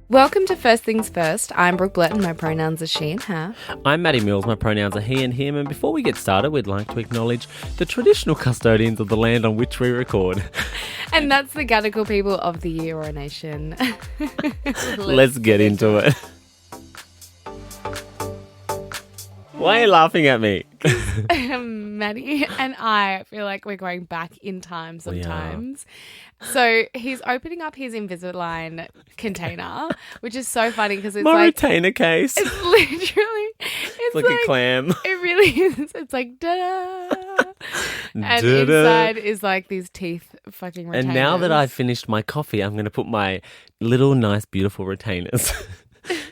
Welcome to First Things First. I'm Brooke Blurton. My pronouns are she and her. I'm Matty Mills. My pronouns are he and him. And before we get started, we'd like to acknowledge the traditional custodians of the land on which we record. And that's the Gadigal People of the Eora Nation. Let's get into it. Why are you laughing at me? Matty and I feel like we're going back in time sometimes. So he's opening up his Invisalign container, which is so funny because it's My like... retainer case. It's literally... It's like a clam. It really is. It's like, da-da. And inside is like these teeth fucking retainers. And now that I've finished my coffee, I'm going to put my little, nice, beautiful retainers.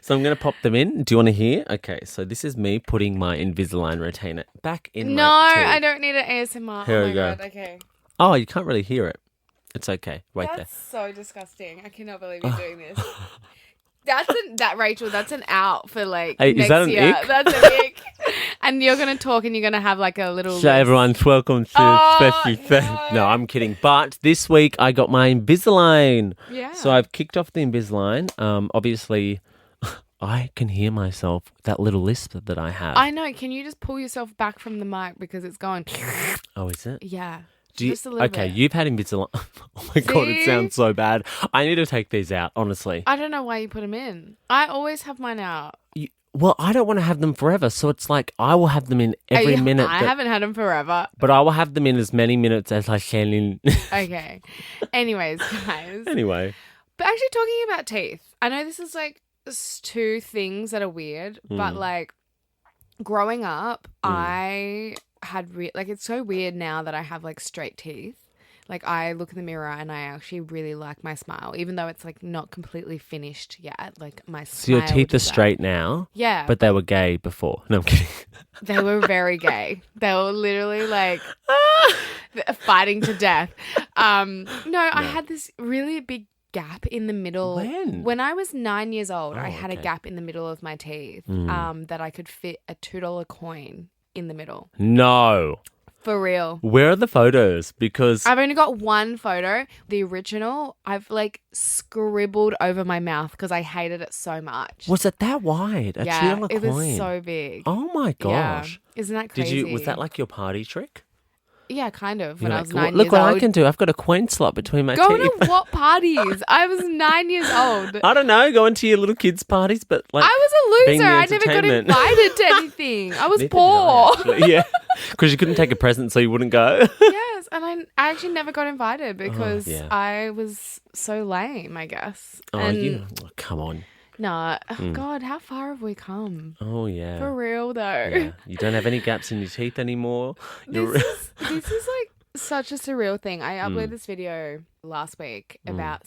So I'm going to pop them in. Do you want to hear? Okay, so this is me putting my Invisalign retainer back in my teeth. I don't need an ASMR. Here oh we my go. God, okay. Oh, you can't really hear it. It's okay. Wait That's so disgusting. I cannot believe you're doing this. Rachel, that's an out for like Hey, next is that an year. ick? That's an ick. And you're going to talk and you're going to have like a little... So everyone's welcome to no. No, I'm kidding. But this week I got my Invisalign. Yeah. So I've kicked off the Invisalign. Obviously, I can hear myself, that little lisp that I have. I know. Can you just pull yourself back from the mic because it's going... Oh, is it? Yeah. Just a little okay, bit. you've had Invisalign. Oh my God, it See? sounds so bad. I need to take these out, honestly. I don't know why you put them in. I always have mine out. Well, I don't want to have them forever. So it's like I will have them in every minute. I haven't had them forever. But I will have them in as many minutes as I can in. Okay. Anyways, guys. Anyway. But actually talking about teeth, I know this is like two things that are weird, but like growing up, I had it's so weird now that I have like straight teeth. Like I look in the mirror and I actually really like my smile, even though it's like not completely finished yet. Like my smile. So your teeth are straight now? Yeah. But they were gay before. No, I'm kidding. They were very gay. They were literally like fighting to death. I had this really big gap in the middle. When I was 9 years old, I had a gap in the middle of my teeth that I could fit a $2 coin in the middle. No. For real. Where are the photos? Because I've only got one photo. The original, I've like scribbled over my mouth because I hated it so much. was it that wide? A yeah, $2 it coin. was so big. Oh my gosh. Yeah. Isn't that crazy? Was that like your party trick? Yeah, kind of. When You're I was like, 9 look years what old. I can do. I've got a coin slot between my Go teeth. to what parties? I was 9 years old. I don't know. Going to your little kids' parties, but like I was a being loser. the I never got entertainment. invited to anything. I was Neither did poor. I, actually. Yeah, because you couldn't take a present, so you wouldn't go. Yes, and I actually never got invited because yeah. I was so lame, I guess. Come on. No, God, how far have we come? Oh yeah. For real though. Yeah. You don't have any gaps in your teeth anymore. This is like such a surreal thing. I uploaded this video last week about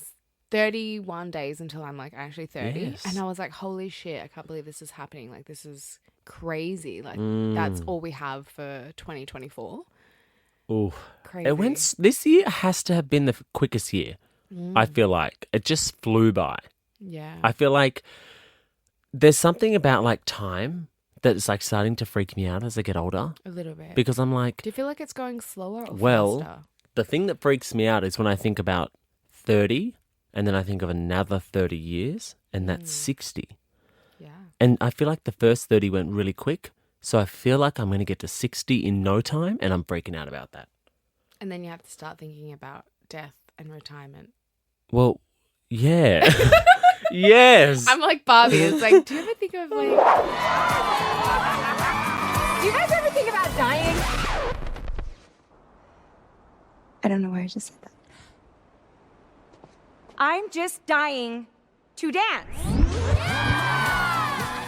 31 days until I'm like actually 30. Yes. And I was like, holy shit, I can't believe this is happening. Like this is crazy. Like that's all we have for 2024. Ooh. Crazy. This year has to have been the quickest year. I feel like it just flew by. Yeah. I feel like there's something about like time that's like starting to freak me out as I get older. A little bit. Because I'm like, Do you feel like it's going slower or well, faster? the thing that freaks me out is when I think about 30 and then I think of another 30 years and that's 60. Yeah. And I feel like the first 30 went really quick. So I feel like I'm going to get to 60 in no time and I'm freaking out about that. And then you have to start thinking about death and retirement. Well, yeah. Yes. I'm like Barbie. It's like, do you ever think of like... Do you guys ever think about dying? I don't know why I just said that. I'm just dying to dance.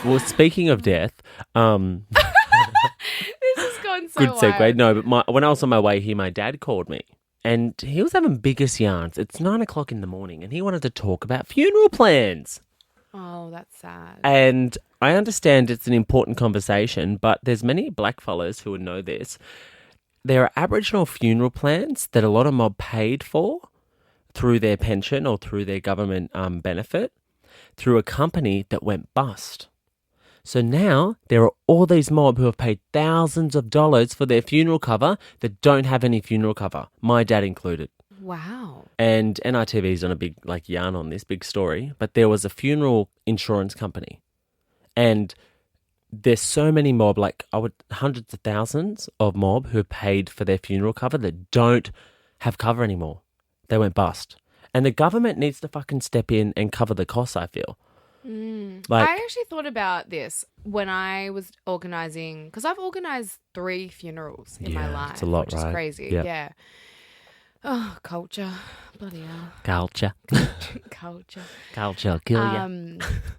Well, speaking of death, This has gone so good segue. wild. No, but when I was on my way here, my dad called me. And he was having biggest yarns. It's 9 o'clock in the morning and he wanted to talk about funeral plans. Oh, that's sad. And I understand it's an important conversation, but there's many blackfellas who would know this. There are Aboriginal funeral plans that a lot of mob paid for through their pension or through their government benefit through a company that went bust. So now there are all these mob who have paid thousands of dollars for their funeral cover that don't have any funeral cover, my dad included. Wow. And NITV's done a big yarn on this, big story. But there was a funeral insurance company, and there's so many mob, hundreds of thousands of mob who have paid for their funeral cover that don't have cover anymore. They went bust. And the government needs to fucking step in and cover the costs, I feel. I actually thought about this when I was organising, because I've organised 3 funerals in my life. It's a lot, which right? is crazy. Yep. Yeah. Oh, culture. Bloody hell. Culture. Culture. Culture, kill ya.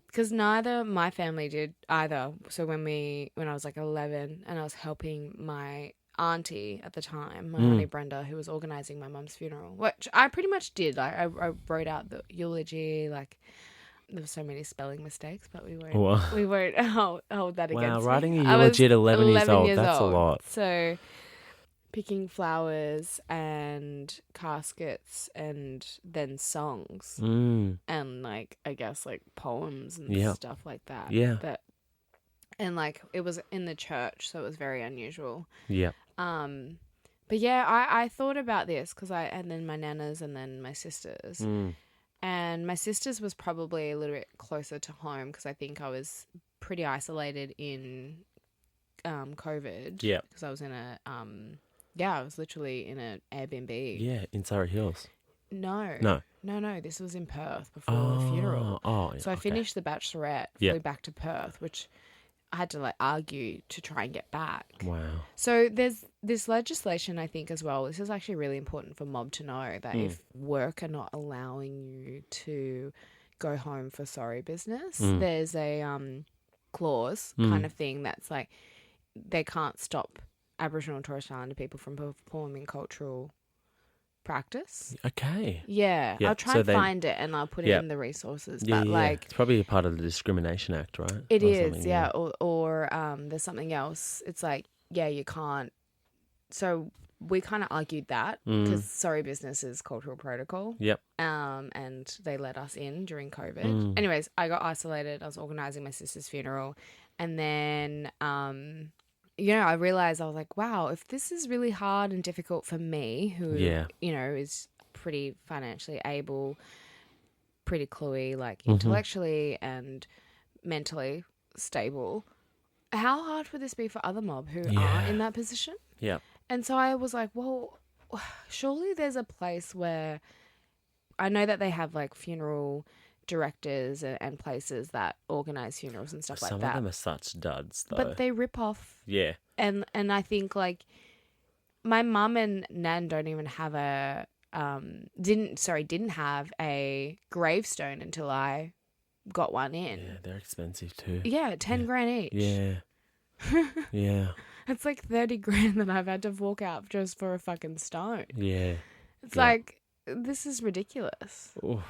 Because neither my family did either. So when I was 11 and I was helping my auntie at the time, my auntie Brenda, who was organising my mum's funeral, which I pretty much did. I wrote out the eulogy, there were so many spelling mistakes, but we won't hold that against me. Wow, writing a eulogy at 11 years old, that's a lot. So picking flowers and caskets and then songs and I guess poems and stuff like that. Yeah. And it was in the church, so it was very unusual. Yeah. But yeah, I thought about this and then my nanas and then my sisters. And my sister's was probably a little bit closer to home because I think I was pretty isolated in COVID. Yeah. Because I was in I was literally in an Airbnb. Yeah, in Surrey Hills. No. This was in Perth before the funeral. Oh, So I finished The Bachelorette, flew back to Perth, which I had to argue to try and get back. Wow. So there's this legislation, I think, as well. This is actually really important for mob to know that if work are not allowing you to go home for sorry business, there's a clause kind of thing that's they can't stop Aboriginal and Torres Strait Islander people from performing cultural practice. Okay. Yeah. I'll try and find it and I'll put it in the resources. Yeah, but it's probably a part of the Discrimination Act, right? It is, yeah. Or there's something else. It's you can't. So we kind of argued that because sorry business is cultural protocol. Yep. And they let us in during COVID. Anyways, I got isolated. I was organising my sister's funeral, and then I realized I was wow, if this is really hard and difficult for me, who is pretty financially able, pretty cluey, intellectually and mentally stable, how hard would this be for other mob who are in that position? Yeah. And so I was well, surely there's a place where I know that they have funeral directors and places that organise funerals and stuff like that. Some of them are such duds, though. But they rip off. Yeah. And I think my mum and nan don't even have didn't have a gravestone until I got one in. Yeah, they're expensive too. Yeah, 10 grand each. Yeah. Yeah. It's 30 grand that I've had to fork out just for a fucking stone. Yeah. It's this is ridiculous. Oof.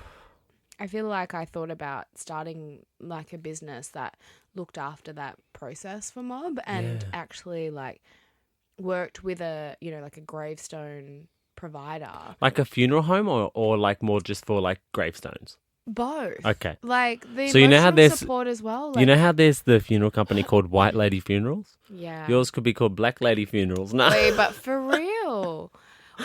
I feel I thought about starting a business that looked after that process for mob and actually worked with a gravestone provider. Like a funeral home or more just for gravestones? Both. Okay. The so you know how there's support as well. You know how there's the funeral company called White Lady Funerals? Yeah. Yours could be called Black Lady Funerals. No. Wait, but for real.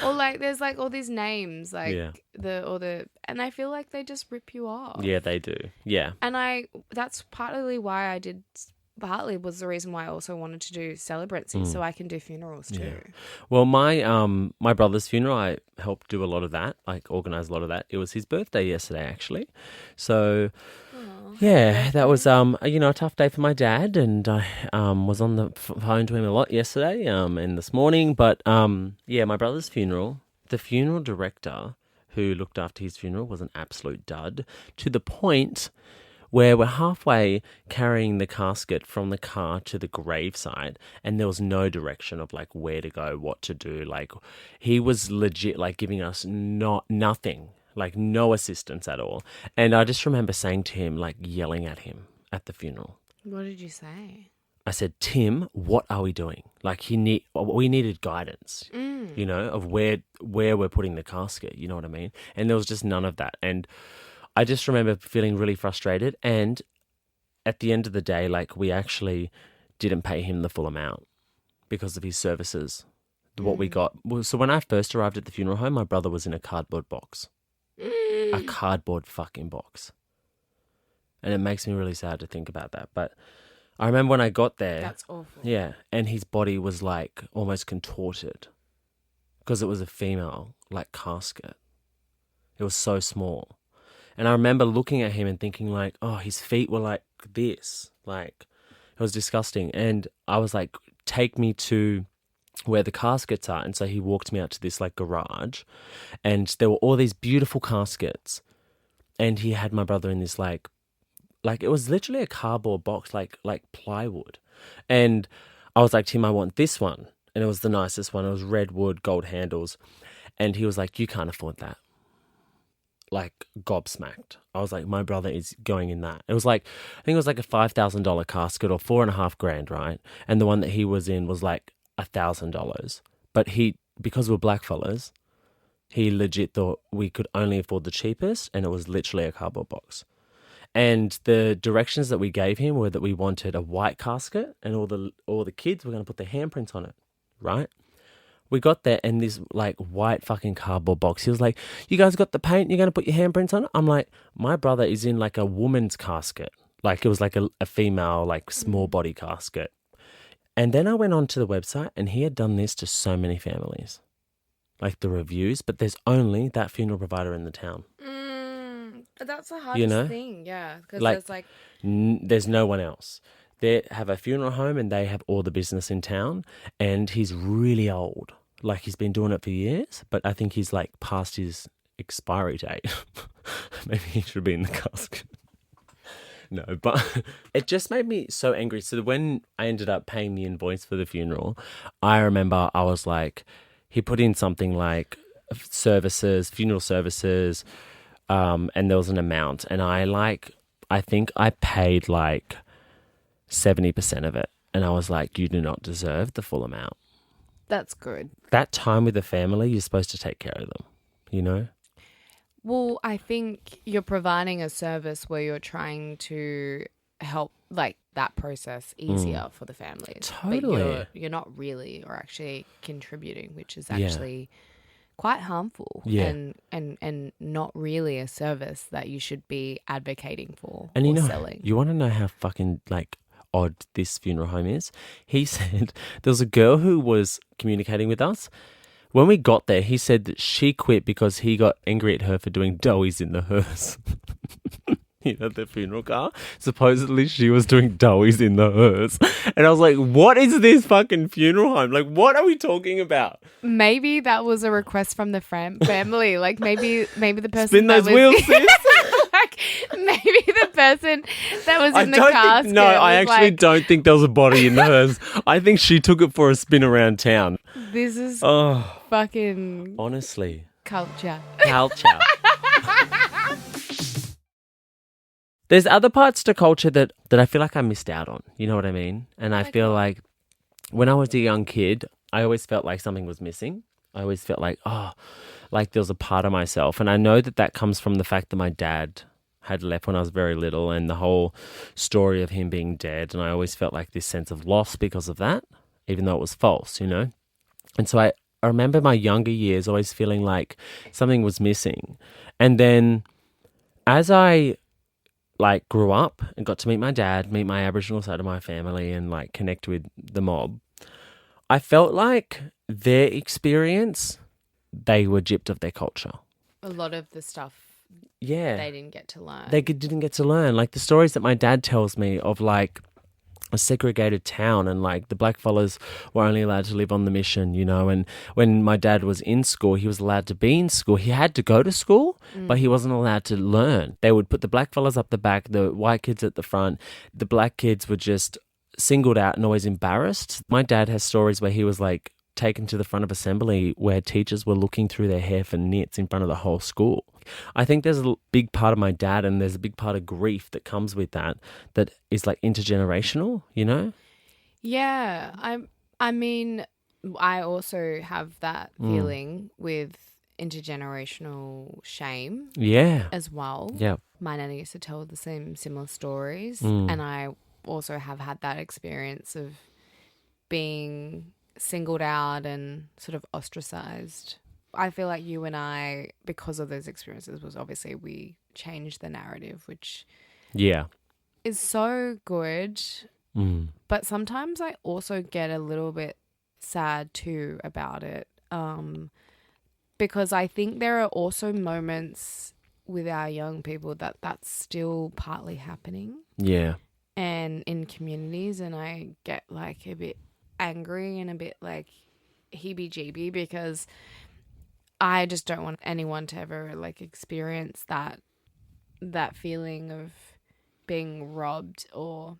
Or there's all these names and I feel they just rip you off. Yeah, they do. Yeah. And that's partly was the reason why I also wanted to do celebrancy so I can do funerals too. Yeah. Well, my brother's funeral, I helped do a lot of that, organise a lot of that. It was his birthday yesterday, actually. So, that was a tough day for my dad, and I was on the phone to him a lot yesterday and this morning. But my brother's funeral, the funeral director who looked after his funeral was an absolute dud, to the point where we're halfway carrying the casket from the car to the gravesite and there was no direction of where to go, what to do. He was legit giving us nothing, no assistance at all. And I just remember saying to him, yelling at him at the funeral. What did you say? I said, Tim, what are we doing? We needed guidance, of where we're putting the casket, you know what I mean? And there was just none of that. And I just remember feeling really frustrated, and at the end of the day, we actually didn't pay him the full amount because of his services what we got. Well, so when I first arrived at the funeral home, my brother was in a cardboard box. A cardboard fucking box. And it makes me really sad to think about that. But I remember when I got there. That's awful. Yeah. And his body was like almost contorted because it was a female, like, casket. It was so small. And I remember looking at him and thinking like, oh, his feet were like this. Like, it was disgusting. And I was like, take me to where the caskets are. And so he walked me out to this like garage and there were all these beautiful caskets. And he had my brother in this like it was literally a cardboard box, like plywood. And I was like, Tim, I want this one. And it was the nicest one. It was red wood, gold handles. And he was like, you can't afford that. Like, gobsmacked. I was like, my brother is going in that. It was like, I think it was like a $5,000 casket or $4,500, right? And the one that he was in was like $1,000. But because we're blackfellas, he legit thought we could only afford the cheapest, and it was literally a cardboard box. And the directions that we gave him were that we wanted a white casket, and all the kids were going to put their handprints on it, right? We got there, and this like white fucking cardboard box. He was like, "You guys got the paint? You're going to put your handprints on it?" I'm like, "My brother is in like a woman's casket, like it was like a female like small body casket." And then I went onto the website, and he had done this to so many families, like the reviews. But there's only that funeral provider in the town. That's the hardest thing, yeah. Because there's like... there's no one else. They have a funeral home and they have all the business in town. And he's really old. Like, he's been doing it for years. But I think he's, like, past his expiry date. Maybe he should be in the casket. No, but it just made me so angry. So when I ended up paying the invoice for the funeral, I remember I was like... He put in something like funeral services... and there was an amount, and I think I paid like 70% of it, and I was like, you do not deserve the full amount. That's good. That time with the family, you're supposed to take care of them, you know? Well, I think you're providing a service where you're trying to help like that process easier for the families. Totally. But you're not really or actually contributing, which is actually... quite harmful and not really a service that you should be advocating for and or selling. You want to know how fucking like odd this funeral home is? He said there was a girl who was communicating with us. When we got there, he said that she quit because he got angry at her for doing doughies in the hearse. You know, the funeral car. Supposedly she was doing doughies in the hearse. And I was like, what is this fucking funeral home? Like, what are we talking about? Maybe that was a request from the family. Like, maybe the person Spin those wheels, sis. Like, maybe the person that was in the casket. I actually don't think there was a body in the hearse. I think she took it for a spin around town. This is fucking... Honestly. Culture. There's other parts to culture that I feel like I missed out on. You know what I mean? And I feel like when I was a young kid, I always felt like something was missing. I always felt like, like there was a part of myself. And I know that comes from the fact that my dad had left when I was very little and the whole story of him being dead. And I always felt like this sense of loss because of that, even though it was false, you know? And so I remember my younger years always feeling like something was missing. And then as I... like grew up and got to meet my dad, meet my Aboriginal side of my family and like connect with the mob, I felt like their experience, they were gypped of their culture. A lot of the stuff they didn't get to learn. They didn't get to learn. Like the stories that my dad tells me of like a segregated town and like the blackfellas were only allowed to live on the mission, you know, and when my dad was in school, he was allowed to be in school. He had to go to school, but he wasn't allowed to learn. They would put the blackfellas up the back, the white kids at the front. The black kids were just singled out and always embarrassed. My dad has stories where he was like taken to the front of assembly where teachers were looking through their hair for nits in front of the whole school. I think there's a big part of my dad and there's a big part of grief that comes with that is like intergenerational, you know? Yeah. I mean, I also have that feeling with intergenerational shame as well. Yeah. My nanny used to tell the similar stories and I also have had that experience of being singled out and sort of ostracized. I feel like you and I, because of those experiences, was obviously we changed the narrative, which is so good. But sometimes I also get a little bit sad too about it, because I think there are also moments with our young people that that's still partly happening. Yeah. And in communities, and I get like a bit angry and a bit like heebie-jeebie because I just don't want anyone to ever like experience that feeling of being robbed or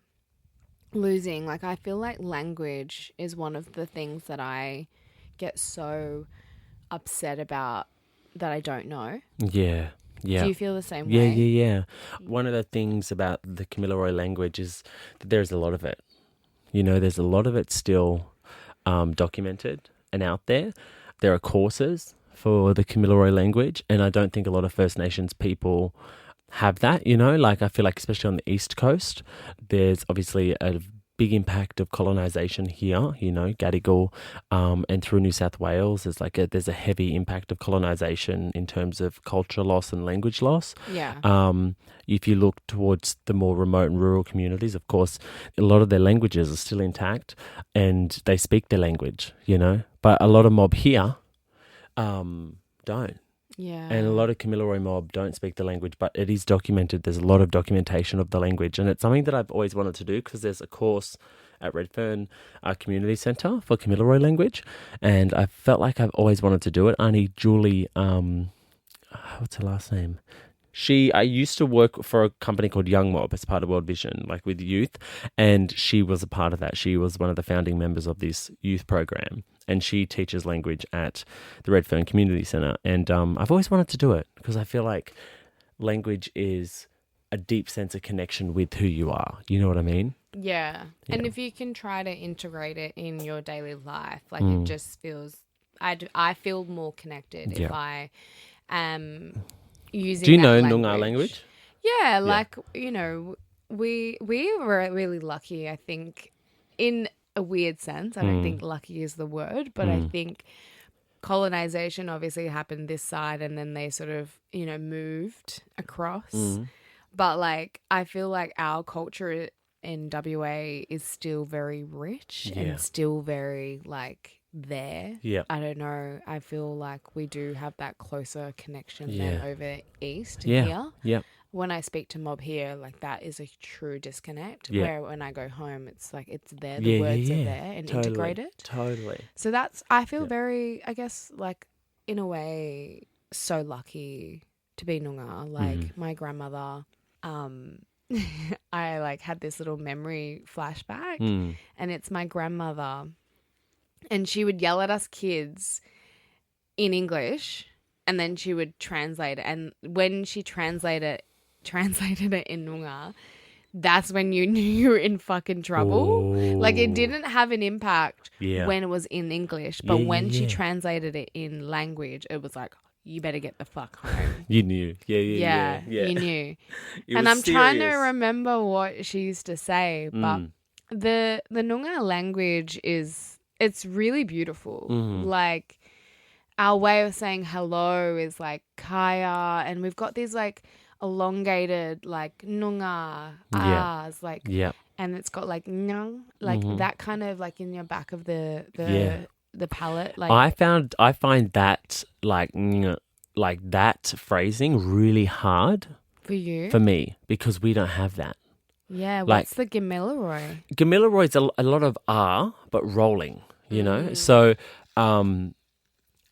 losing. Like, I feel like language is one of the things that I get so upset about that I don't know. Yeah. Yeah. Do you feel the same Yeah, way? yeah. One of the things about the Gamilaroi language is that there's a lot of it. You know, there's a lot of it still documented and out there. There are courses for the Gamilaroi language, and I don't think a lot of First Nations people have that, you know. Like, I feel like especially on the East Coast, there's obviously a big impact of colonisation here, you know, Gadigal, and through New South Wales. There's a heavy impact of colonisation in terms of culture loss and language loss. Yeah. If you look towards the more remote and rural communities, of course, a lot of their languages are still intact and they speak their language, you know. But a lot of mob here don't. Yeah. And a lot of Gamilaroi mob don't speak the language, but it is documented. There's a lot of documentation of the language, and it's something that I've always wanted to do because there's a course at Redfern Community Centre for Gamilaroi language, and I felt like I've always wanted to do it. Auntie Julie, what's her last name? I used to work for a company called Young Mob as part of World Vision, like with youth, and she was a part of that. She was one of the founding members of this youth program, and she teaches language at the Redfern Community Centre. And I've always wanted to do it because I feel like language is a deep sense of connection with who you are. You know what I mean? Yeah. And if you can try to integrate it in your daily life, like it just feels, I feel more connected if I am using. Do you that know language. Noongar language? Yeah, like, you know, we were really lucky, I think, in a weird sense. I don't think lucky is the word, but I think colonization obviously happened this side and then they sort of, you know, moved across. But like, I feel like our culture in WA is still very rich and still very like there. Yeah. I don't know. I feel like we do have that closer connection than over east and here. Yeah. When I speak to mob here, like that is a true disconnect. Yeah. Where when I go home, it's like it's there. The words are there and integrated. Totally. So I feel very, I guess, like in a way, so lucky to be Noongar. Like my grandmother, I like had this little memory flashback, and it's my grandmother, and she would yell at us kids in English, and then she would translate it. And when she translated it in Noongar, that's when you knew you were in fucking trouble. Ooh. Like, it didn't have an impact Yeah. when it was in English, but Yeah, when she yeah. translated it in language, it was like, you better get the fuck home. You knew. Yeah. You knew. It And was I'm trying to serious. remember what she used to say, but the Noongar language it's really beautiful. Like, our way of saying hello is like kaya, and we've got these like elongated like Noongar ahs, like, and it's got like nyang, like that kind of like in your back of the palate. Like, I find that like that phrasing really hard for you, for me because we don't have that. yeah. like- What's the Gamilaroi? Gamilaroi's a lot of R but rolling, you know. So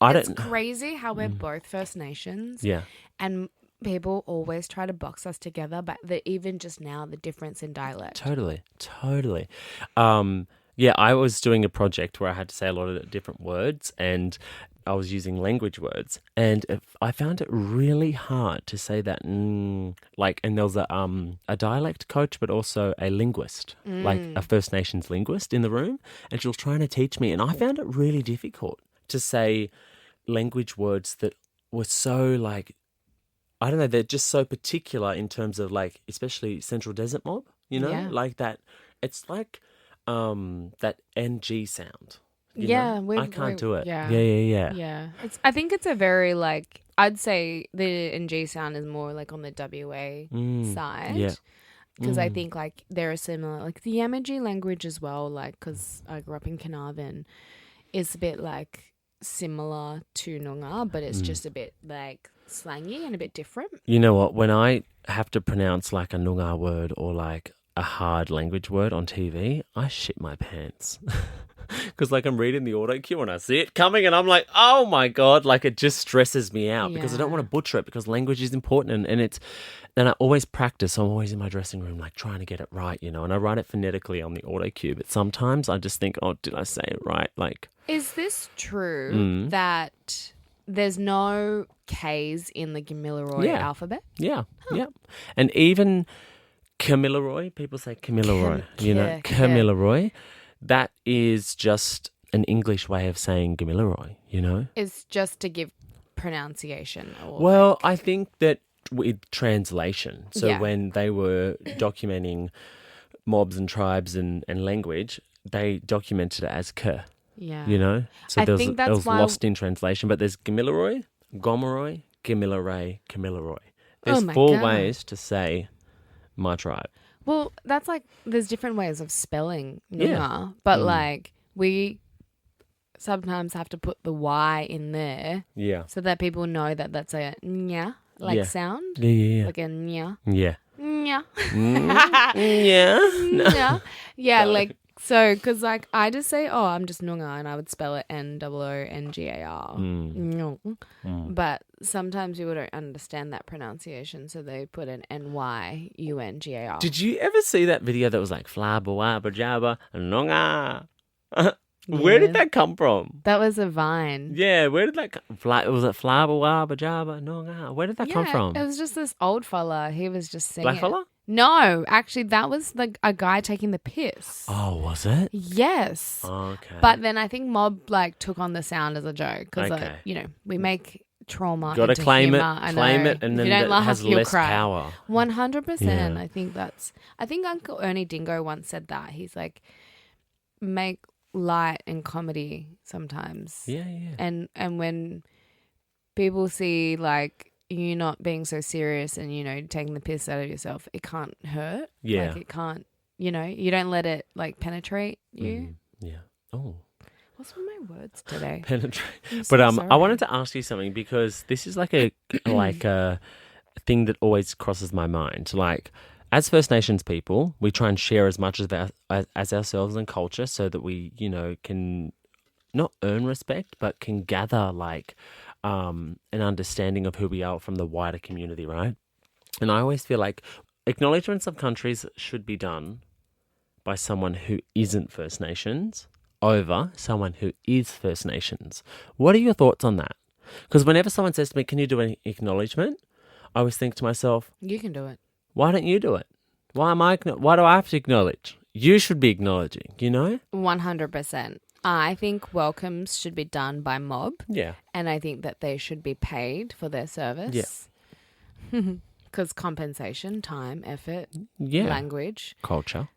It's crazy how we're both First Nations. Yeah. And people always try to box us together, but even just now, the difference in dialect. Totally. Yeah, I was doing a project where I had to say a lot of different words, and I was using language words, and I found it really hard to say that. And there was a dialect coach, but also a linguist, like a First Nations linguist in the room, and she was trying to teach me, and I found it really difficult to say language words that were so like, I don't know, they're just so particular in terms of like, especially Central Desert Mob, you know, Yeah. like that. It's like that NG sound, You Yeah, know? I can't do it. Yeah. Yeah. Yeah. I think it's a very like I'd say the NG sound is more like on the WA side. Yeah. Because I think like there are similar like the Yamaji language as well, like because I grew up in Carnarvon, is a bit like similar to Noongar, but it's just a bit like slangy and a bit different. You know what? When I have to pronounce like a Noongar word or like a hard language word on TV, I shit my pants. Because like I'm reading the auto cue and I see it coming and I'm like, oh my God, like it just stresses me out because I don't want to butcher it because language is important and I always practice. I'm always in my dressing room like trying to get it right, you know, and I write it phonetically on the auto cue. But sometimes I just think, oh, did I say it right? Like, is this true that there's no K's in the Gamilaroi alphabet? Yeah, yeah. And even Gamilaroi, people say Gamilaroi, Gamilaroi. That is just an English way of saying Gamilaroi, you know? It's just to give pronunciation. Or well, I think that with translation, so Yeah. when they were documenting mobs and tribes and language, they documented it as K, yeah. you know? So I there was, think it that's was why- lost in translation, but there's Gamilaroi, Gomeroi, Gamilaroi, Gamilaroi. There's my 4 God. ways to say my tribe. Well, that's like there's different ways of spelling Noongar, Yeah. but like we sometimes have to put the Y in there Yeah. so that people know that that's a nya Yeah. sound, Yeah. like a nya Yeah. nya Yeah. nya. Yeah, like so because like I just say I'm just Noongar and I would spell it Noongar. No. But sometimes people don't understand that pronunciation, so they put an Nyungar. Did you ever see that video that was like flaba waba jabba nonga? Where did that come from? That was a Vine. Yeah, where did that come? Was it flaba waba jabba nonga? Where did that come from? It was just this old fella. He was just singing. Black fella? No, actually, that was a guy taking the piss. Oh, was it? Yes. Okay. But then I think Mob like took on the sound as a joke because Okay. we make trauma. Got to into claim humor. I claim know. it, and If then you don't it laugh, has you'll less cry. power. 100%. Yeah. I think Uncle Ernie Dingo once said that. He's like, make light and comedy sometimes. Yeah, yeah. And when people see like you not being so serious and taking the piss out of yourself, it can't hurt. Yeah. Like it can't. You don't let it like penetrate you. Yeah. Oh. What's with my words today? Penetrate. I'm But so I wanted sorry. to ask you something because this is like a thing that always crosses my mind. Like, as First Nations people, we try and share as much as ourselves and culture so that we, can not earn respect, but can gather like an understanding of who we are from the wider community, right? And I always feel like acknowledgements of countries should be done by someone who isn't First Nations over someone who is First Nations. What are your thoughts on that? Because whenever someone says to me, can you do an acknowledgement? I always think to myself, You can do it. why don't you do it? Why do I have to acknowledge? You should be acknowledging, 100%. I think welcomes should be done by Mob. Yeah. And I think that they should be paid for their service. Yeah. Because compensation, time, effort, Yeah. language, Culture.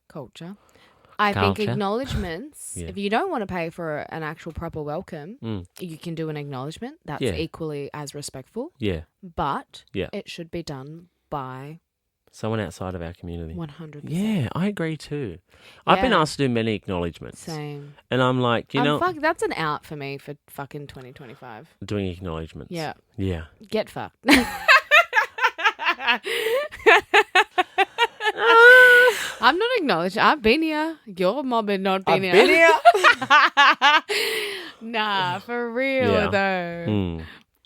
I think Culture. acknowledgements, Yeah. if you don't want to pay for an actual proper welcome, you can do an acknowledgement. That's Yeah. equally as respectful. Yeah. But Yeah. it should be done by Someone outside of our community. 100%. Yeah, I agree too. I've been Yeah. asked to do many acknowledgements. Same. And I'm like, Fuck, that's an out for me for fucking 2025. doing acknowledgements. Yeah. Yeah. Get fucked. I'm not acknowledging. I've been here. Your mom had not been here. Nah, for real Yeah. though. Mm.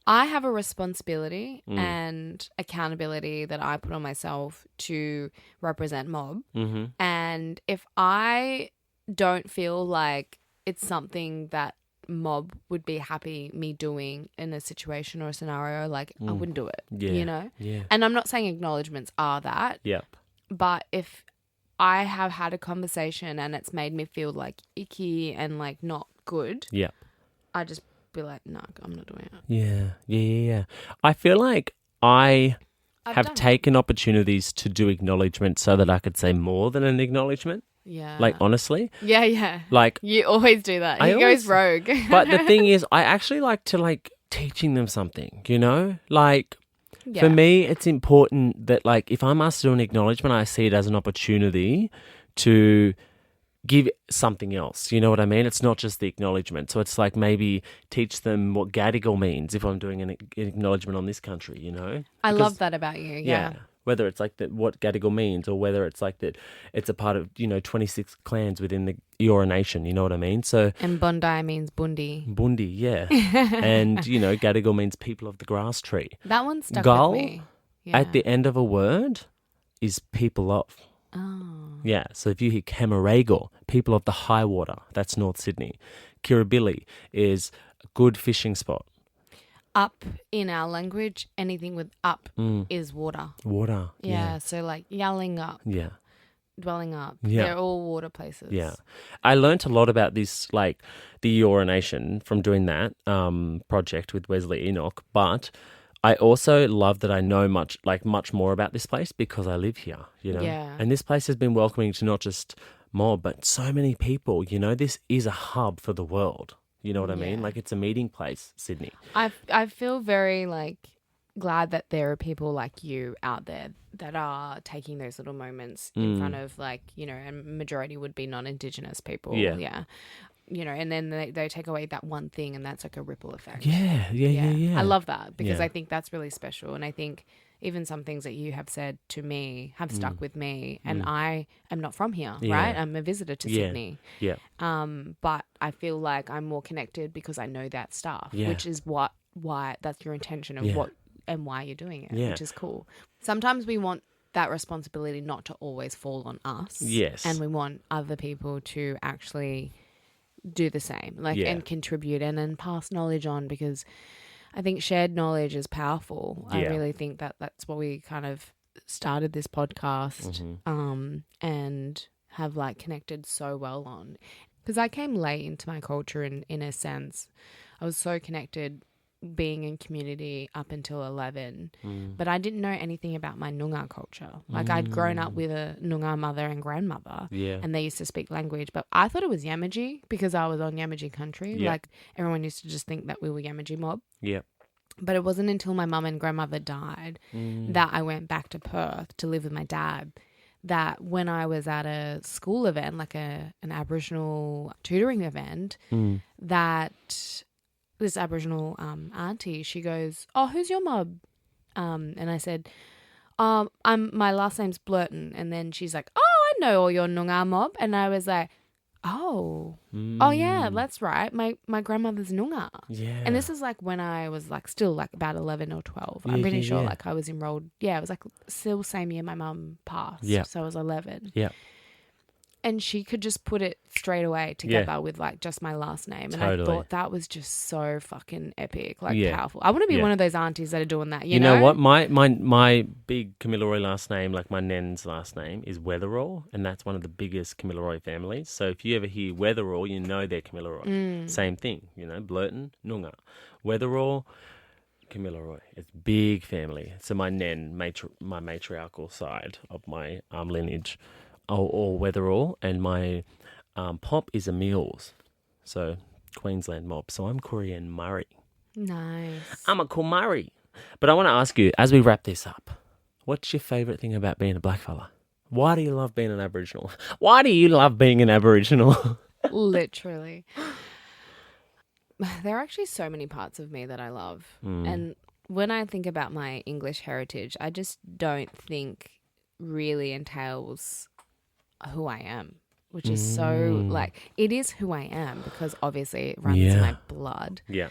I have a responsibility and accountability that I put on myself to represent Mob. Mm-hmm. And if I don't feel like it's something that Mob would be happy me doing in a situation or a scenario, like I wouldn't do it. Yeah. Yeah. And I'm not saying acknowledgements are that, Yep. but if I have had a conversation and it's made me feel like icky and like not good, Yep. I just be like, no, I'm not doing it. Yeah. I feel like I I've have done it. taken opportunities to do acknowledgement so that I could say more than an acknowledgement. Yeah. Like, honestly. Yeah, yeah. Like, You always do that. I He always- goes rogue. but the thing is, I actually like to, like, teaching them something, you know? Like, Yeah. for me, it's important that, like, if I'm asked to do an acknowledgement, I see it as an opportunity to give something else. You know what I mean? It's not just the acknowledgement. So it's like maybe teach them what Gadigal means if I'm doing an acknowledgement on this country, you know? I Because- love that about you. Yeah. Whether it's like that, what Gadigal means, or whether it's like that, it's a part of 26 clans within the Eora Nation. You know what I mean? So And Bondi means Bundi. Bundi, yeah, and Gadigal means people of the grass tree. That one stuck Gull with me. Yeah. at the end of a word is people of. Oh. Yeah, so if you hear Camaragal, people of the high water, that's North Sydney. Kirribilli is a good fishing spot. Up in our language, anything with up is water. Water. Yeah. So like yelling up, Yeah. dwelling up. Yeah. They're all water places. Yeah. I learnt a lot about this, like the Eora Nation, from doing that project with Wesley Enoch. But I also love that I know much more about this place because I live here, you know. Yeah. And this place has been welcoming to not just mob, but so many people. You know, this is a hub for the world. You know what I mean? Yeah. Like, it's a meeting place, Sydney. I feel very like glad that there are people like you out there that are taking those little moments in front of, like, and majority would be non-Indigenous people. Yeah. Yeah. And then they take away that one thing, and that's like a ripple effect. Yeah. I love that because Yeah. I think that's really special. And I think even some things that you have said to me have stuck with me. And I am not from here, Yeah. right? I'm a visitor to Sydney. Yeah. But I feel like I'm more connected because I know that stuff, Yeah. which is why that's your intention of Yeah. what and why you're doing it, Yeah. which is cool. Sometimes we want that responsibility not to always fall on us. Yes. And we want other people to actually do the same, Yeah. and contribute and then pass knowledge on, because I think shared knowledge is powerful. I Yeah. really think that that's what we kind of started this podcast and have like connected so well on, because I came late into my culture in a sense. I was so connected being in community up until 11, but I didn't know anything about my Noongar culture. Like, I'd grown up with a Noongar mother and grandmother, Yeah. and they used to speak language, but I thought it was Yamaji because I was on Yamaji country. Yeah. Like, everyone used to just think that we were Yamaji mob. Yeah. But it wasn't until my mum and grandmother died that I went back to Perth to live with my dad, that when I was at a school event, like an Aboriginal tutoring event, that this Aboriginal auntie, she goes, "Oh, who's your mob?" And I said, my last name's Blurton. And then she's like, "Oh, I know all your Noongar mob." And I was like, oh yeah, that's right. My grandmother's Noongar. Yeah. And this is like when I was like still like about 11 or 12. I'm Yeah, pretty yeah, sure yeah. like I was enrolled. Yeah, it was like still same year my mum passed. Yeah. So I was 11. Yeah. And she could just put it straight away together with like just my last name. And Totally. I thought that was just so fucking epic, like Yeah. powerful. I want to be Yeah. one of those aunties that are doing that. You know what? My big Gamilaroi last name, like my nan's last name, is Weatherall, and that's one of the biggest Gamilaroi families. So if you ever hear Weatherall, you know they're Gamilaroi. Same thing, Blurton, Noongar. Weatherall, Gamilaroi. It's big family. So my nan, my matriarchal side of my lineage, all Weatherall, and my pop is a Mills, so Queensland mob. So I'm Korean Murray. Nice. I'm a Kumari. But I want to ask you, as we wrap this up, what's your favourite thing about being a blackfella? Why do you love being an Aboriginal? Why do you love being an Aboriginal? Literally. There are actually so many parts of me that I love. And when I think about my English heritage, I just don't think really entails who I am, which is so like, it is who I am because obviously it runs in my blood. Yeah.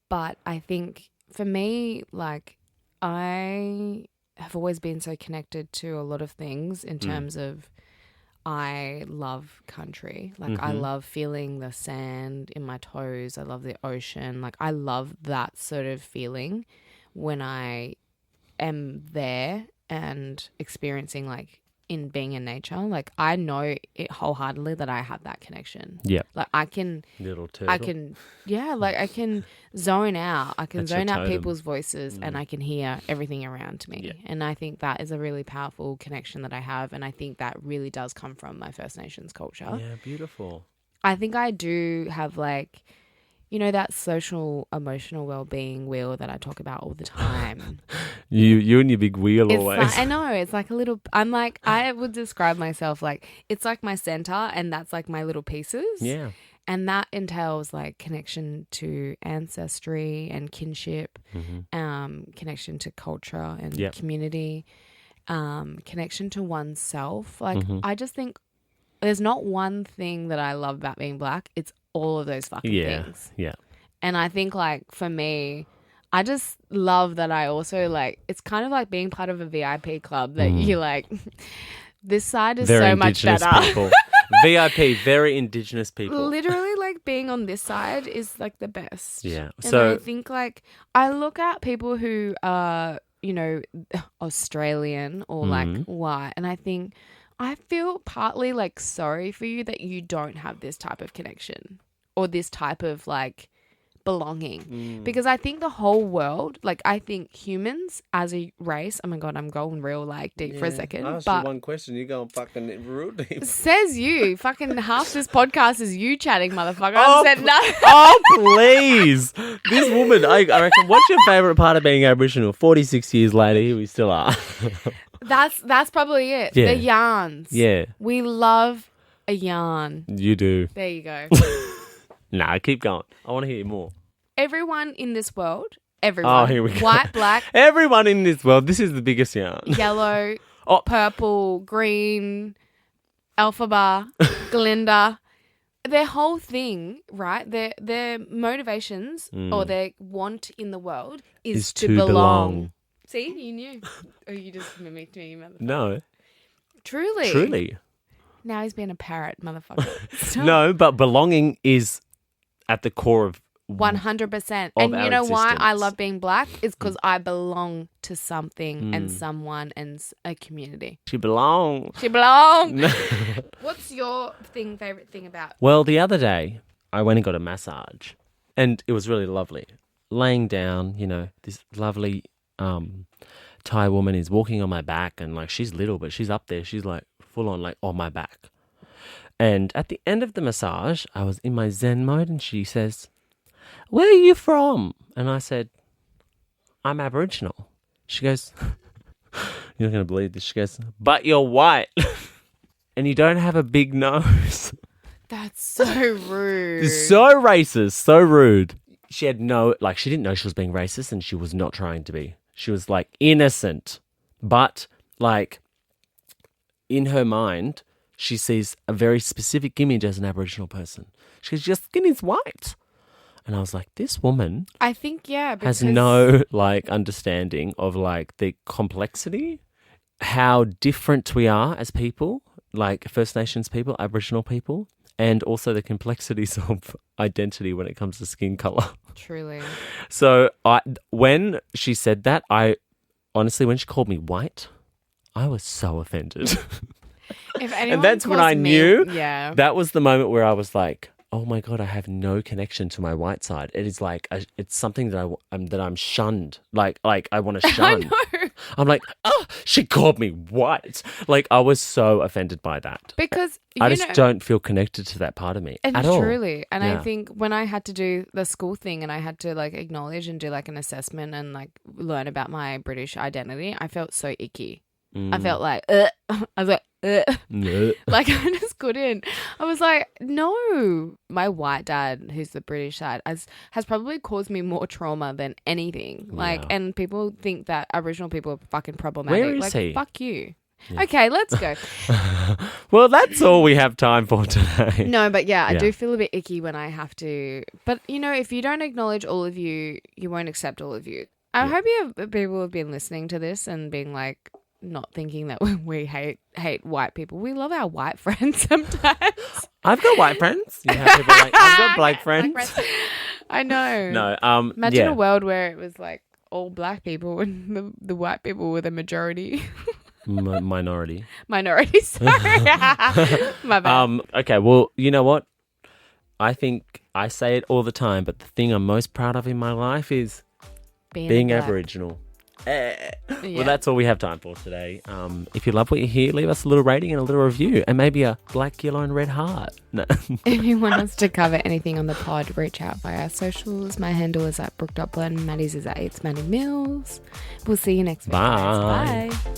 But I think for me, like, I have always been so connected to a lot of things in terms of I love country. Like, I love feeling the sand in my toes. I love the ocean. Like, I love that sort of feeling when I am there and experiencing, like, in being in nature. Like, I know it wholeheartedly that I have that connection. Yeah. Like, I can zone out. I can That's your zone out totem. people's voices and I can hear everything around me. Yeah. And I think that is a really powerful connection that I have. And I think that really does come from my First Nations culture. Yeah, beautiful. I think I do have, like, you know, that social emotional well-being wheel that I talk about all the time. You and your big wheel It's always. like, I know, it's like a little, I'm like, I would describe myself like, it's like my center and that's like my little pieces. Yeah. And that entails like connection to ancestry and kinship, connection to culture and Yep. community, connection to oneself. Like, I just think there's not one thing that I love about being black. It's all of those fucking things. Yeah. And I think, like, for me, I just love that I also, like, it's kind of like being part of a VIP club that you, like, this side is Very so much Indigenous better. people. VIP, very Indigenous people. Literally, like, being on this side is, like, the best. Yeah. And So I think, like, I look at people who are, you know, Australian or, like, white, and I think I feel partly, like, sorry for you that you don't have this type of connection or this type of, like, belonging. Because I think the whole world, like, I think humans as a race, oh my God, I'm going real, like, deep for a second. But one question, you go fucking real deep. says you. Fucking half this podcast is you chatting, motherfucker. I said no. Oh, please. This woman, I reckon, what's your favourite part of being Aboriginal? 46 years later, here we still are. That's probably it. Yeah. The yarns. Yeah. We love a yarn. You do. There you go. Nah, keep going. I want to hear more. Everyone in this world, everyone. Oh, here we go. White, black, Everyone in this world, this is the biggest yarn. yellow, Oh. purple, green, Alphaba, Glinda. Their whole thing, right? Their motivations or their want in the world is to belong. See, you knew. Or you just mimicked me, motherfucker. No, Truly. truly. Now he's being a parrot, motherfucker. Stop. No, but belonging is at the core of 100%. Of And our you know why I existence. love being black? It's because I belong to something and someone and a community. she belongs. She belong. What's your favorite thing about? Well, the other day, I went and got a massage, and it was really lovely. Laying down, you know, this lovely Thai woman is walking on my back, and like she's little, but she's up there. She's like full on, like on my back. And at the end of the massage, I was in my Zen mode, and she says, "Where are you from?" And I said, "I'm Aboriginal." She goes, "You're not going to believe this." She goes, "But you're white, and you don't have a big nose." That's so rude. So racist, so rude. She had she didn't know she was being racist, and she was not trying to be. She was like innocent. But like in her mind, she sees a very specific image as an Aboriginal person. She goes, "Your skin is white." And I was like, this woman I think, yeah. Because has no like understanding of like the complexity, how different we are as people, like First Nations people, Aboriginal people, and also the complexities of identity when it comes to skin color. Truly. So when she said that, honestly, when she called me white, I was so offended. If anyone And that's when calls I me- knew Yeah. that was the moment where I was like, oh my God, I have no connection to my white side. It is like, it's something that I'm shunned. Like I want to shun. I know. I'm like, oh, she called me white. Like I was so offended by that. Because, I you just know, don't feel connected to that part of me and at all. truly. And I Yeah. think when I had to do the school thing and I had to like acknowledge and do like an assessment and like learn about my British identity, I felt so icky. I felt like, I was like, No. like I just couldn't. I was like, no. My white dad, who's the British side, has probably caused me more trauma than anything. Like, Yeah. and people think that Aboriginal people are fucking problematic. Where is like, he? fuck you. Okay, let's go. Well, that's all we have time for today. No, but yeah, I Yeah. do feel a bit icky when I have to. But, you know, if you don't acknowledge all of you, you won't accept all of you. I hope people have been listening to this and being like, not thinking that we hate white people. We love our white friends sometimes. I've got white friends. You have people like, I've got black friends. I know. No, Imagine yeah. a world where it was like all black people and the white people were the majority. Minority. Minority, sorry. My bad. Okay, well, you know what? I think I say it all the time, but the thing I'm most proud of in my life is being a black- Aboriginal. Yeah. Well, that's all we have time for today. If you love what you hear, leave us a little rating and a little review, and maybe a black, yellow, and red heart. No. If you want us to cover anything on the pod, reach out via our socials. My handle is at Brooke.Blend. Matty's is at It's Matty Mills. We'll see you next week. Bye. Bye.